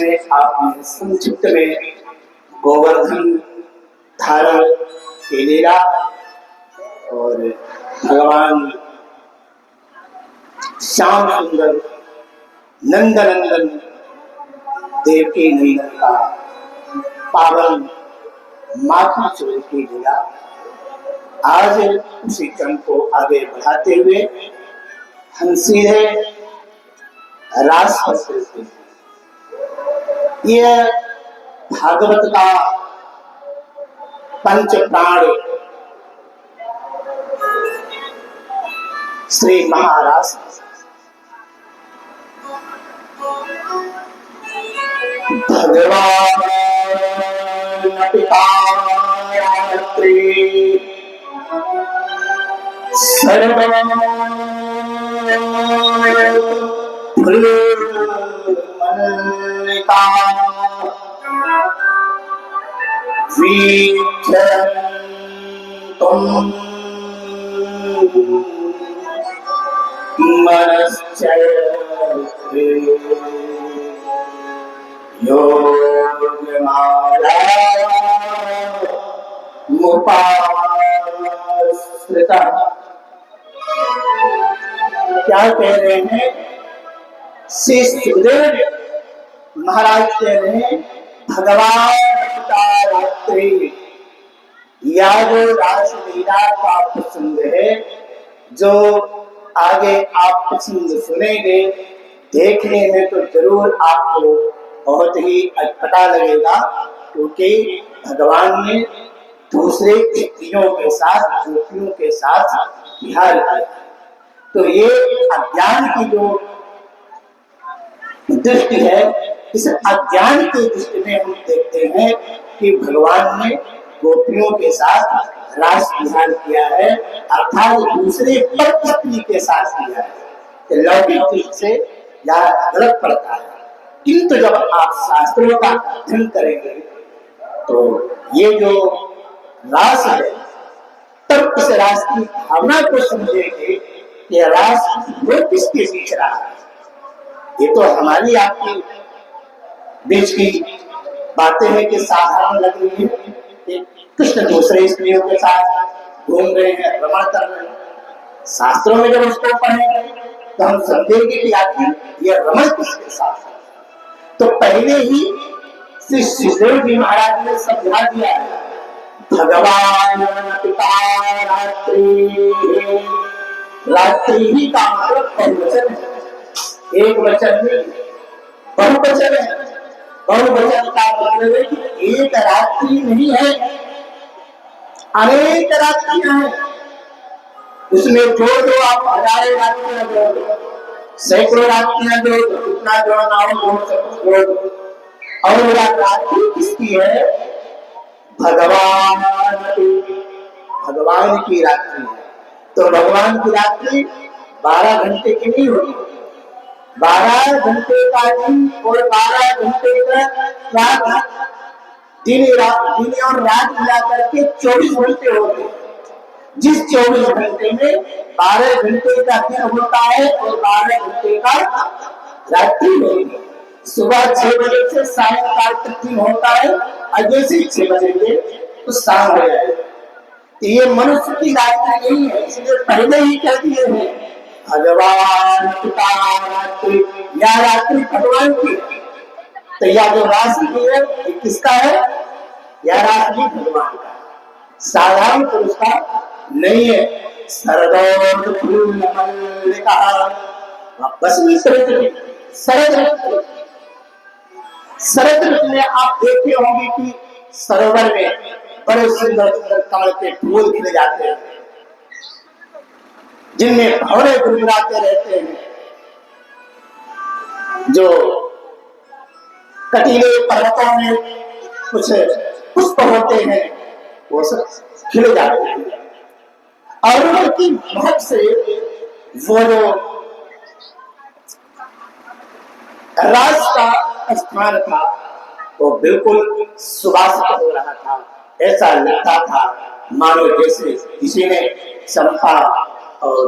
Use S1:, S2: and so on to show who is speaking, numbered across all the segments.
S1: जिसमें आपने संक्षिप्त में गोवर्धन धारण की लीला और भगवान श्याम सुंदर नंदनंदन देवकी नंदन का पावन माखन चोर की लीला, आज उसी क्रम को आगे बढ़ाते हुए हम सीधे रास पर चलते हैं। यह भागवत का पंच प्राण श्री महारास भगवान पिता क्या कह रहे हैं? श्री सुखदेव महाराज कह रहे हैं भगवान का रात्रि या जो रासलीला का प्रसंग है, जो आगे आप प्रसंग सुनेंगे, देखने में तो जरूर आपको बहुत ही अटपटा लगेगा, क्योंकि भगवान ने दूसरे स्त्रियों के साथ गोपियों के साथ विहार किया। तो ये अज्ञान की जो दृष्टि है, इस अज्ञान की दृष्टि में हम देखते हैं कि भगवान ने गोपियों के साथ रास विहार किया है, अर्थात दूसरे पत्नी के साथ किया है। तो लौकिक दृष्टि से यह गलत पड़ता है, किंतु जब आप शास्त्रों का अध्ययन करेंगे तो ये जो रास है, तब इस रास की भावना को समझेंगे कि रास वो किसके बीच रहा है। ये तो हमारी आपकी बीच की बातें हैं कि साधारण लग रही है कि कृष्ण दूसरे स्त्रियों के साथ घूम रहे हैं, भ्रमण कर रहे हैं। शास्त्रों में जब उसको पढ़ेंगे तो हम समझेंगे कि आखिर यह रमण किसके साथ है। तो पहले ही श्री सुखदेव जी महाराज ने समझा दिया है, भगवान पिता रात्रि। रात्रि ही का मतलब बहुवचन है, एक वचन नहीं, बहुवचन है। बहुवचन का मतलब है कि एक रात्रि नहीं है, अनेक रात्रियां हैं। उसमें जोड़ दो आप, हजारों रात्रियां जोड़ दो, सैकड़ों रात्रियां जोड़ दो, कितना जोड़ना हो जोड़ दो। और रात्रि किसकी है? भगवान की रात्रि है। तो भगवान की रात्रि 12 घंटे की नहीं होगी, 12 घंटे का दिन और 12 घंटे का रात, दिन और रात मिला करके 24 घंटे होते हैं। जिस 24 घंटे में 12 घंटे का दिन होता है और 12 घंटे का रात्रि होती है। सुबह 6 बजे से सायंकाल तक दिन होता है, और जैसे 6 बजे तो शाम हो जाए। ये मनुष्य की रात्रि नहीं है, इसलिए पहले ही कह दिए हैं भगवान पिता रात्रि, या रात्रि भगवान की। तो यह जो राशि है ये किसका है? यह राशि भगवान का, साधारण पुरुष का नहीं है। शरद फूल मल्लिका, बस शरद ऋतु में आप देखे होंगे कि सरोवर में बड़े सुंदर सुंदर कमल के फूल खिले जाते हैं, जिनमें भंवरे गुनगुनाते रहते हैं। जो कटीले पर्वतों में कुछ पुष्प होते हैं, वो सब खिले जाते हैं, और उनकी महक से वो जो रास का स्थान था वो बिल्कुल सुवासित हो रहा था। ऐसा लगता था मानो जैसे किसी ने चंपा और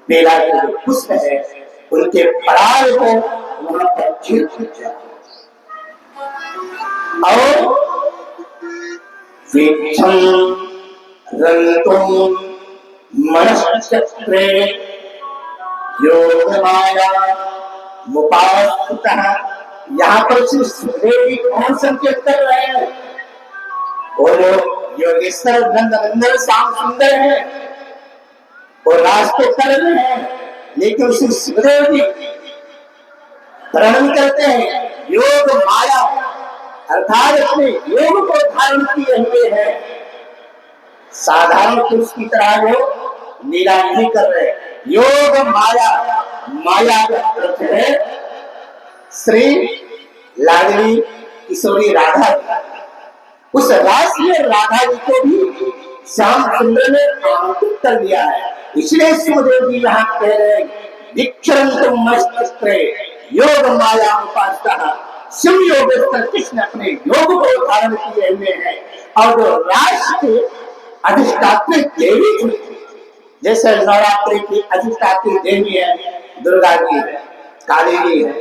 S1: बेला के जो पुष्प है उनके पराग को वहां पर खिल खिल जाए। और वीक्षम रंतुम मनश्चक्रे योगमाया मुपास्तः। यहाँ पर श्री सुखदेव जी कौन संकेत कर रहे हैं? वो लोग योगेश्वर नंदनंदन श्याम सुंदर है, वो रास्ते कर रहे हैं, लेकिन श्री सुखदेव जी वर्णन करते हैं योग माया, अर्थात अपने योग को धारण किए हुए हैं। साधारण पुरुष की तरह वो लीला नहीं कर रहे। योग माया, माया का अर्थ है श्री लाडली किशोरी राधा जी। उस रास में राधा जी को भी श्याम सुंदर ने आमंत्रित कर दिया है। इसलिए सुखदेव जी यहाँ कह रहे हैं विक्षरंतुम मस्तस्त्रे योग माया उपासता। शिव योग कृष्ण अपने योग को धारण किए हुए हैं। और जो राष्ट्र अधिष्ठात्री देवी थी, जैसे नवरात्रि की अधिष्ठात्री देवी है दुर्गा जी है, काली जी है,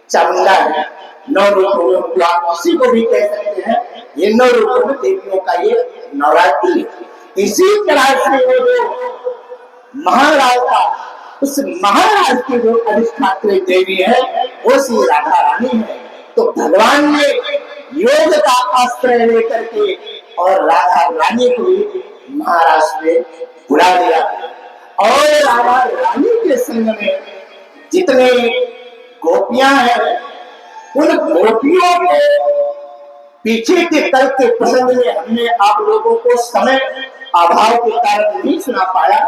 S1: चामुंडा है, 9 रूपों में आप किसी को भी कह सकते हैं। ये 9 रूपों में देवियों का ये नवरात्रि है। इसी तरह से वो जो महाराज का, उस महाराज की जो अधिष्ठात्री देवी है वो श्री राधा रानी है। तो भगवान ने योग का आश्रय लेकर के और राधा रानी को महाराज में बुला लिया। और राधा रानी के संग में जितने गोपियां हैं, उन गोपियों को पीछे के तर्क के प्रसंग में हमने आप लोगों को समय अभाव के कारण नहीं सुना पाया।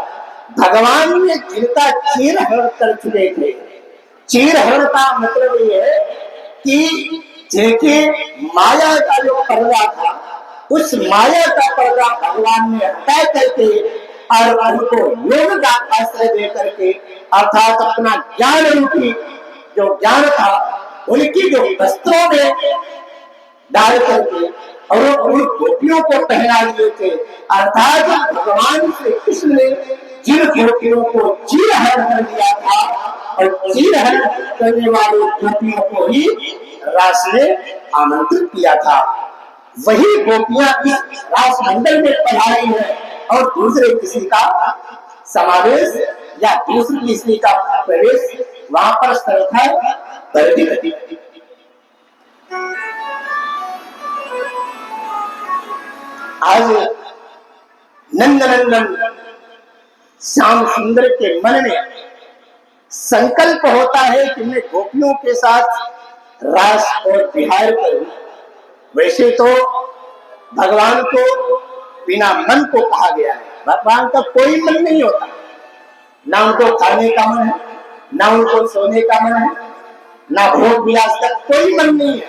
S1: भगवान ने जिनका चीरहरण कर चुके थे। चीरहरण का मतलब ये है कि जिनके माया का जो पर्दा था, उस माया का पर्दा भगवान ने हटा करके और उनको योग का आश्रय दे करके, अर्थात अपना ज्ञान रूपी जो ज्ञान था उनकी जो वस्त्रों में डाल करके और उन गोपियों को पहना दिए थे। अर्थात भगवान श्री कृष्ण ने जिन गोपियों को चीरहरण कर दिया था और चीरहरण करने वाले गोपियों को ही रास में आमंत्रित किया था, वही गोपियां इस रास मंडल में पधारी है। और दूसरे किसी का समावेश या दूसरे किसी का प्रवेश वहां पर श्रद्धा वर्जित। आज नंदनंदन श्याम सुंदर के मन में संकल्प होता है कि मैं गोपियों के साथ रास और विहार करूं। वैसे तो भगवान को बिना मन को कहा गया है। भगवान का कोई मन नहीं होता, ना उनको खाने का मन है, ना उनको सोने का मन है, ना भोग विलास का कोई मन नहीं है।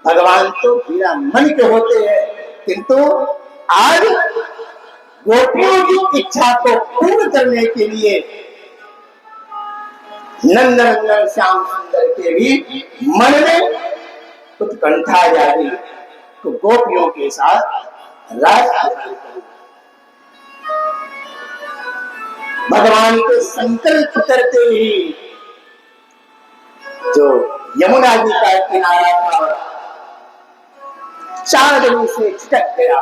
S1: भगवान तो बिना मन के होते हैं। किंतु आज गोपियों की इच्छा को पूर्ण करने के लिए नंदनंदन श्याम सुंदर के भी मन में उत्कंठा जागी तो गोपियों के साथ रास भगवान के संकल्प करते ही जो यमुना जी का किनारा था चांदनी से छिटक गया।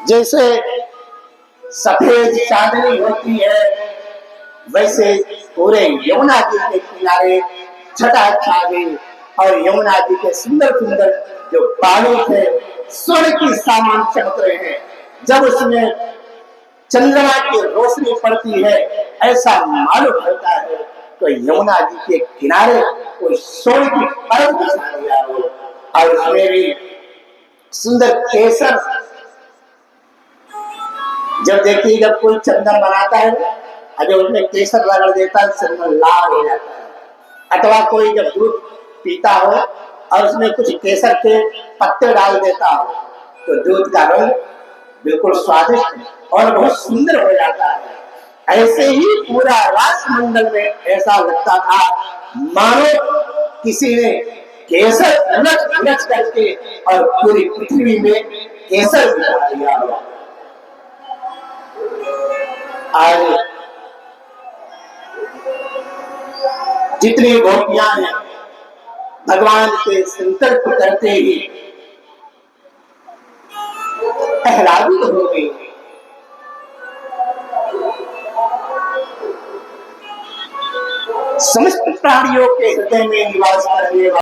S1: जैसे सफेद चांदनी होती है, वैसे पूरे यमुना जी के किनारे छटा छा गई और यमुना जी के सुंदर सुंदर जो पानी थे स्वर्ण की सामान चमक रहे हैं। जब उसमें चंद्रमा की रोशनी पड़ती है ऐसा मालूम होता है तो यमुना जी के किनारे कोई स्वर्ण की परत बिछा दिया हो और उसमें भी सुंदर केसर। जब देखिए जब कोई चंदन बनाता है जब उसमें केसर रगड़ देता है चंदन लाल हो जाता है। अथवा कोई जब दूध पीता हो और उसमें कुछ केसर के पत्ते डाल देता हो तो दूध का रंग बिल्कुल स्वादिष्ट और बहुत सुंदर हो जाता है। ऐसे ही पूरा रास मंडल में ऐसा लगता था मानो किसी ने केसर उलट उलट करके और पूरी पृथ्वी में केसर बिछा दिया हो। आज जितनी गोपियां हैं भगवान के संकल्प करते ही आह्लादित हो गई। समस्त प्राणियों के हृदय में निवास करने वाला